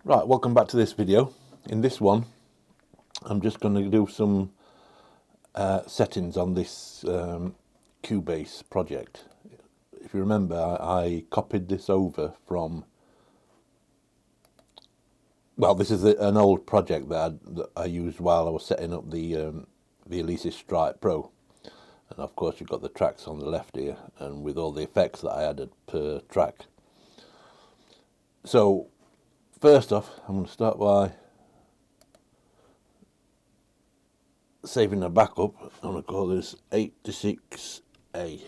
Right, welcome back to this video. In this one, I'm just going to do some settings on this Cubase project. If you remember, I copied this over from, well, this is an old project that I used while I was setting up the Alesis Strike Pro. And of course you've got the tracks on the left here, and with all the effects that I added per track. So first off, I'm going to start by saving a backup. I'm going to call this 86A.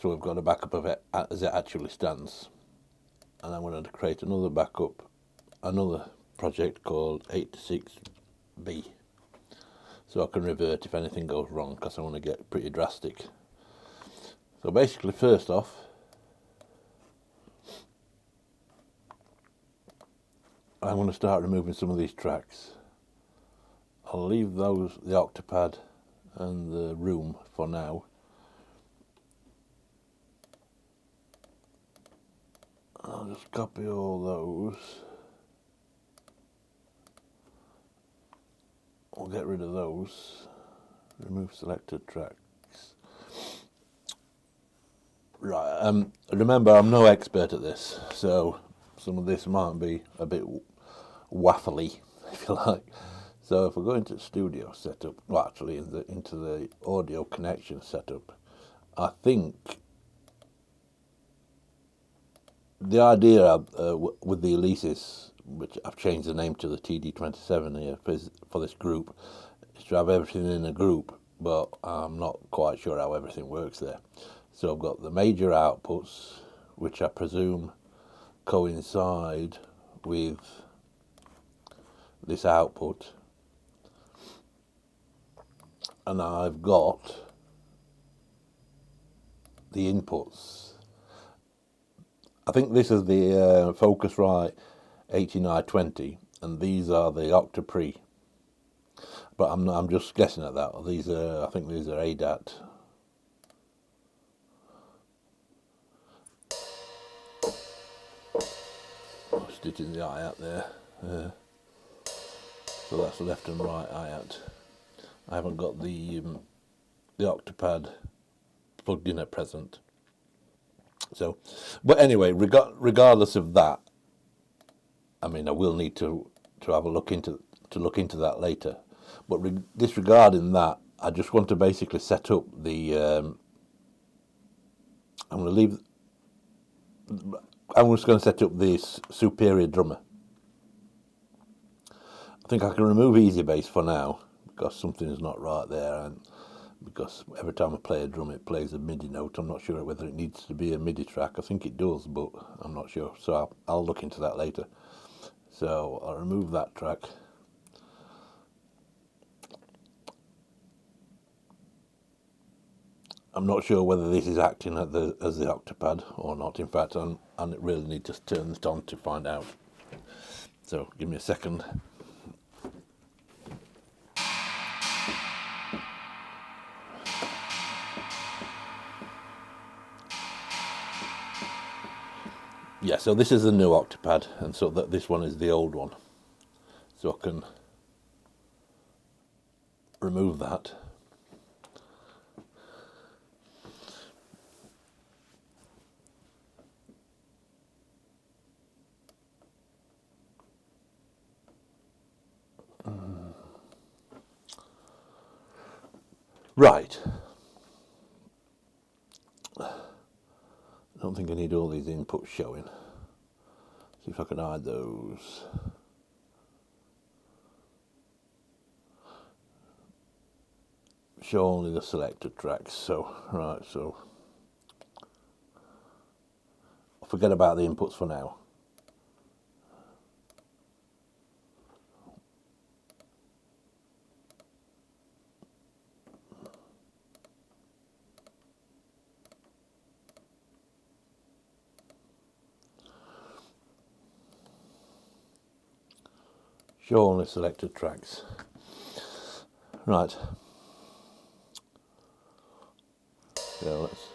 So we've got a backup of it as it actually stands. And I'm going to create another backup, another project called 86B. So I can revert if anything goes wrong, because I want to get pretty drastic. So basically, first off, I'm going to start removing some of these tracks. I'll leave those, the octapad and the room for now. I'll just copy all those. I'll get rid of those. Remove selected tracks. Right, remember I'm no expert at this, so some of this might be a bit waffly, if you like. So if we go into studio setup, well actually into the audio connection setup, I think the idea with the Alesis, which I've changed the name to the TD27 here for this group, is to have everything in a group, but I'm not quite sure how everything works there. So I've got the major outputs, which I presume coincide with this output, and I've got the inputs. I think this is the Focusrite 8920, and these are the Octapre. But I'm just guessing at that. These are, I think these are ADAT. I'm stitching the hi-hat there. So that's left and right hi-hat. I haven't got the octapad plugged in at present. So, but anyway, regardless of that, I mean, I will need to have a look into that later. But disregarding that, I just want to basically set up the. I'm just going to set up this Superior drummer. I think I can remove Easy Bass for now, because something is not right there, and because every time I play a drum it plays a MIDI note. I'm not sure whether it needs to be a MIDI track. I think it does, but I'm not sure, so I'll look into that later. So I'll remove that track. I'm not sure whether this is acting as the octapad or not. In fact, I really need to turn it on to find out. So give me a second. Yeah, so this is the new octapad, and so this one is the old one. So I can remove that. Right. I don't think I need all these inputs showing. See if I can hide those. Show only the selected tracks. So, right, so I'll forget about the inputs for now. Show only selected tracks. Right. So let's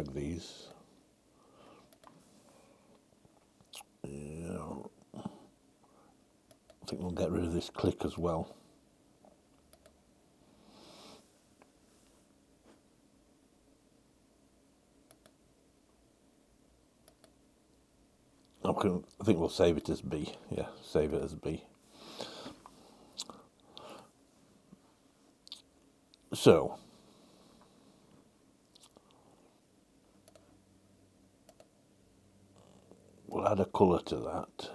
drag these. Yeah, I think we'll get rid of this click as well. I think we'll save it as B. Yeah, save it as B. So, we'll add a colour to that.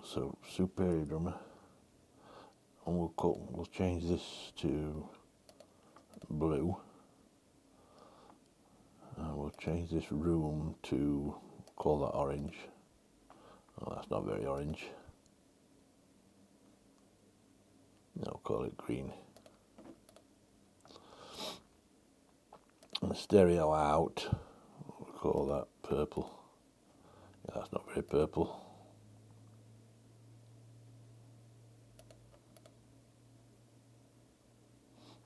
So, superior drummer. And we'll change this to blue. And we'll change this room to, call that orange. Oh, that's not very orange. No, call it green. And the stereo out, we'll call that purple. Yeah, that's not very purple.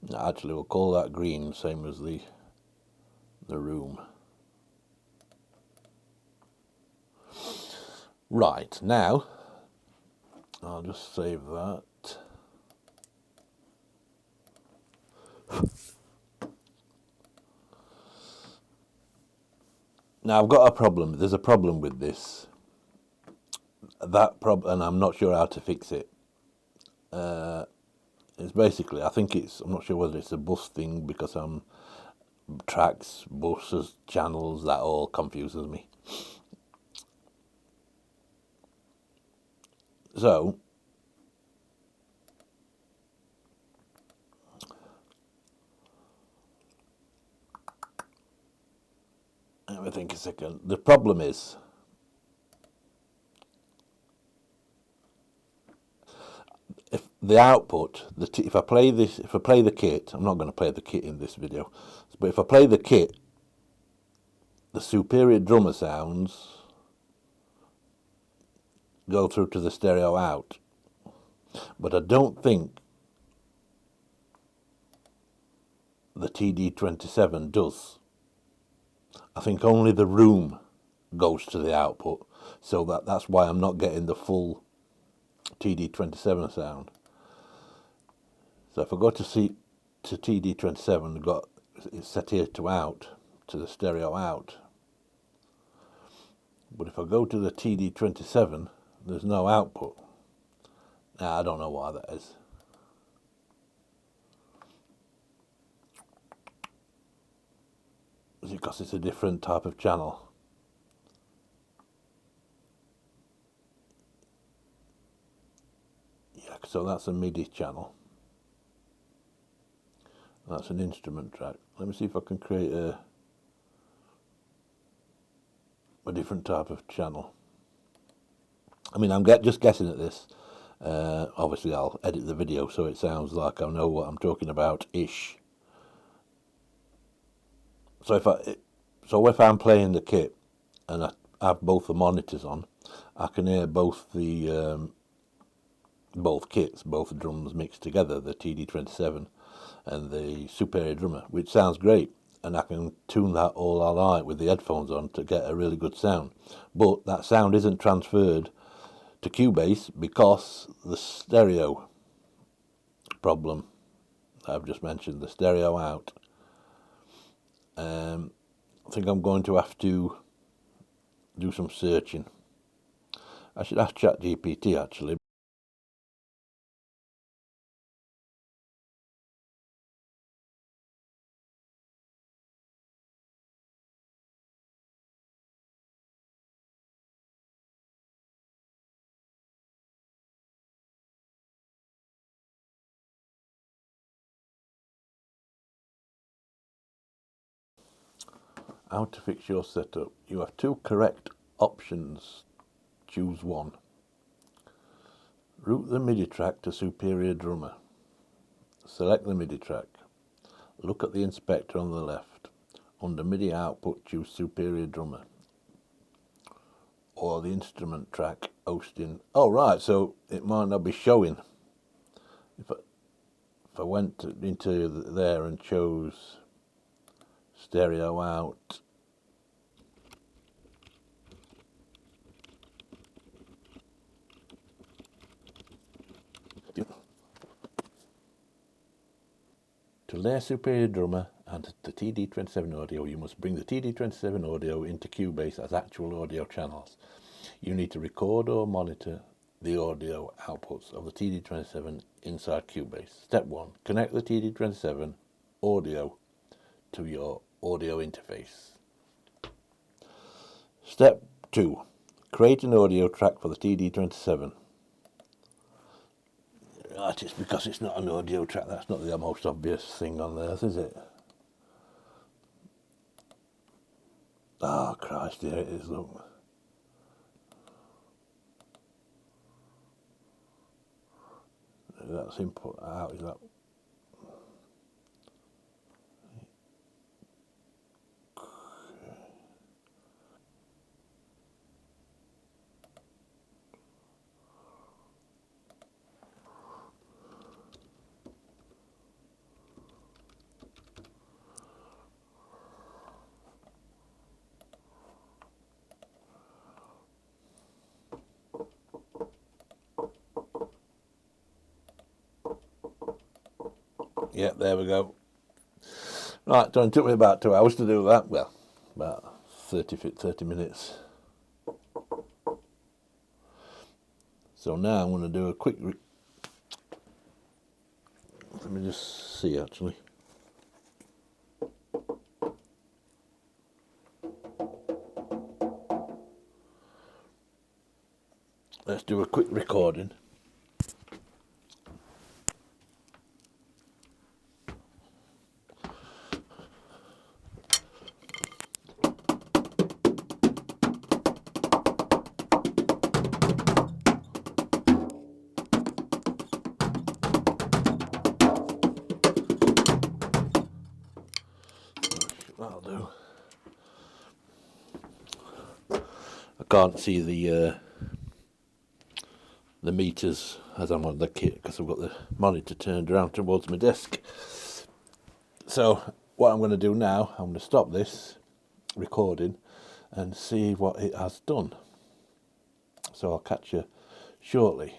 No, actually, we'll call that green, same as the room. Right, now, I'll just save that. Now, I've got a problem. There's a problem with this. That problem, and I'm not sure how to fix it. It's basically, I'm not sure whether it's a bus thing, because tracks, buses, channels, that all confuses me. So, let me think a second. The problem is, if the output, if I play the kit, I'm not going to play the kit in this video, but if I play the kit, the superior drummer sounds go through to the stereo out, but I don't think the TD27 does. I think only the room goes to the output, so that's why I'm not getting the full TD27 sound. So if I go to TD27, it's set here to out, to the stereo out. But if I go to the TD27, there's no output. Now, I don't know why that is. Is it because it's a different type of channel? Yeah, so that's a MIDI channel. That's an instrument track. Let me see if I can create a different type of channel. I mean, I'm just guessing at this. Obviously, I'll edit the video so it sounds like I know what I'm talking about-ish. So if I'm playing the kit and I have both the monitors on, I can hear both the both kits, both drums mixed together, the TD27 and the superior drummer, which sounds great, and I can tune that all I like with the headphones on to get a really good sound. But that sound isn't transferred to Cubase because the stereo problem I've just mentioned, the stereo out. I think I'm going to have to do some searching. I should ask ChatGPT actually. How to fix your setup. You have two correct options. Choose one. Route the MIDI track to superior drummer. Select the MIDI track. Look at the inspector on the left. Under MIDI output, choose superior drummer. Or the instrument track hosting. Oh right, so it might not be showing. If I went into there and chose stereo out. To layer Superior Drummer and the TD27 audio, you must bring the TD27 audio into Cubase as actual audio channels. You need to record or monitor the audio outputs of the TD27 inside Cubase. Step 1. Connect the TD27 audio to your audio interface. Step 2. Create an audio track for the TD27. Just because it's not an audio track, that's not the most obvious thing on earth, is it? Oh Christ, here it is, look. That's input out, is that? Yeah, there we go. Right, so it took me about 2 hours to do that. Well, about 30 minutes. So now I'm going to do a quick... Let me just see, actually. Let's do a quick recording. That'll do. I can't see the meters as I'm on the kit because I've got the monitor turned around towards my desk. So what I'm going to do now, I'm going to stop this recording and see what it has done. So I'll catch you shortly.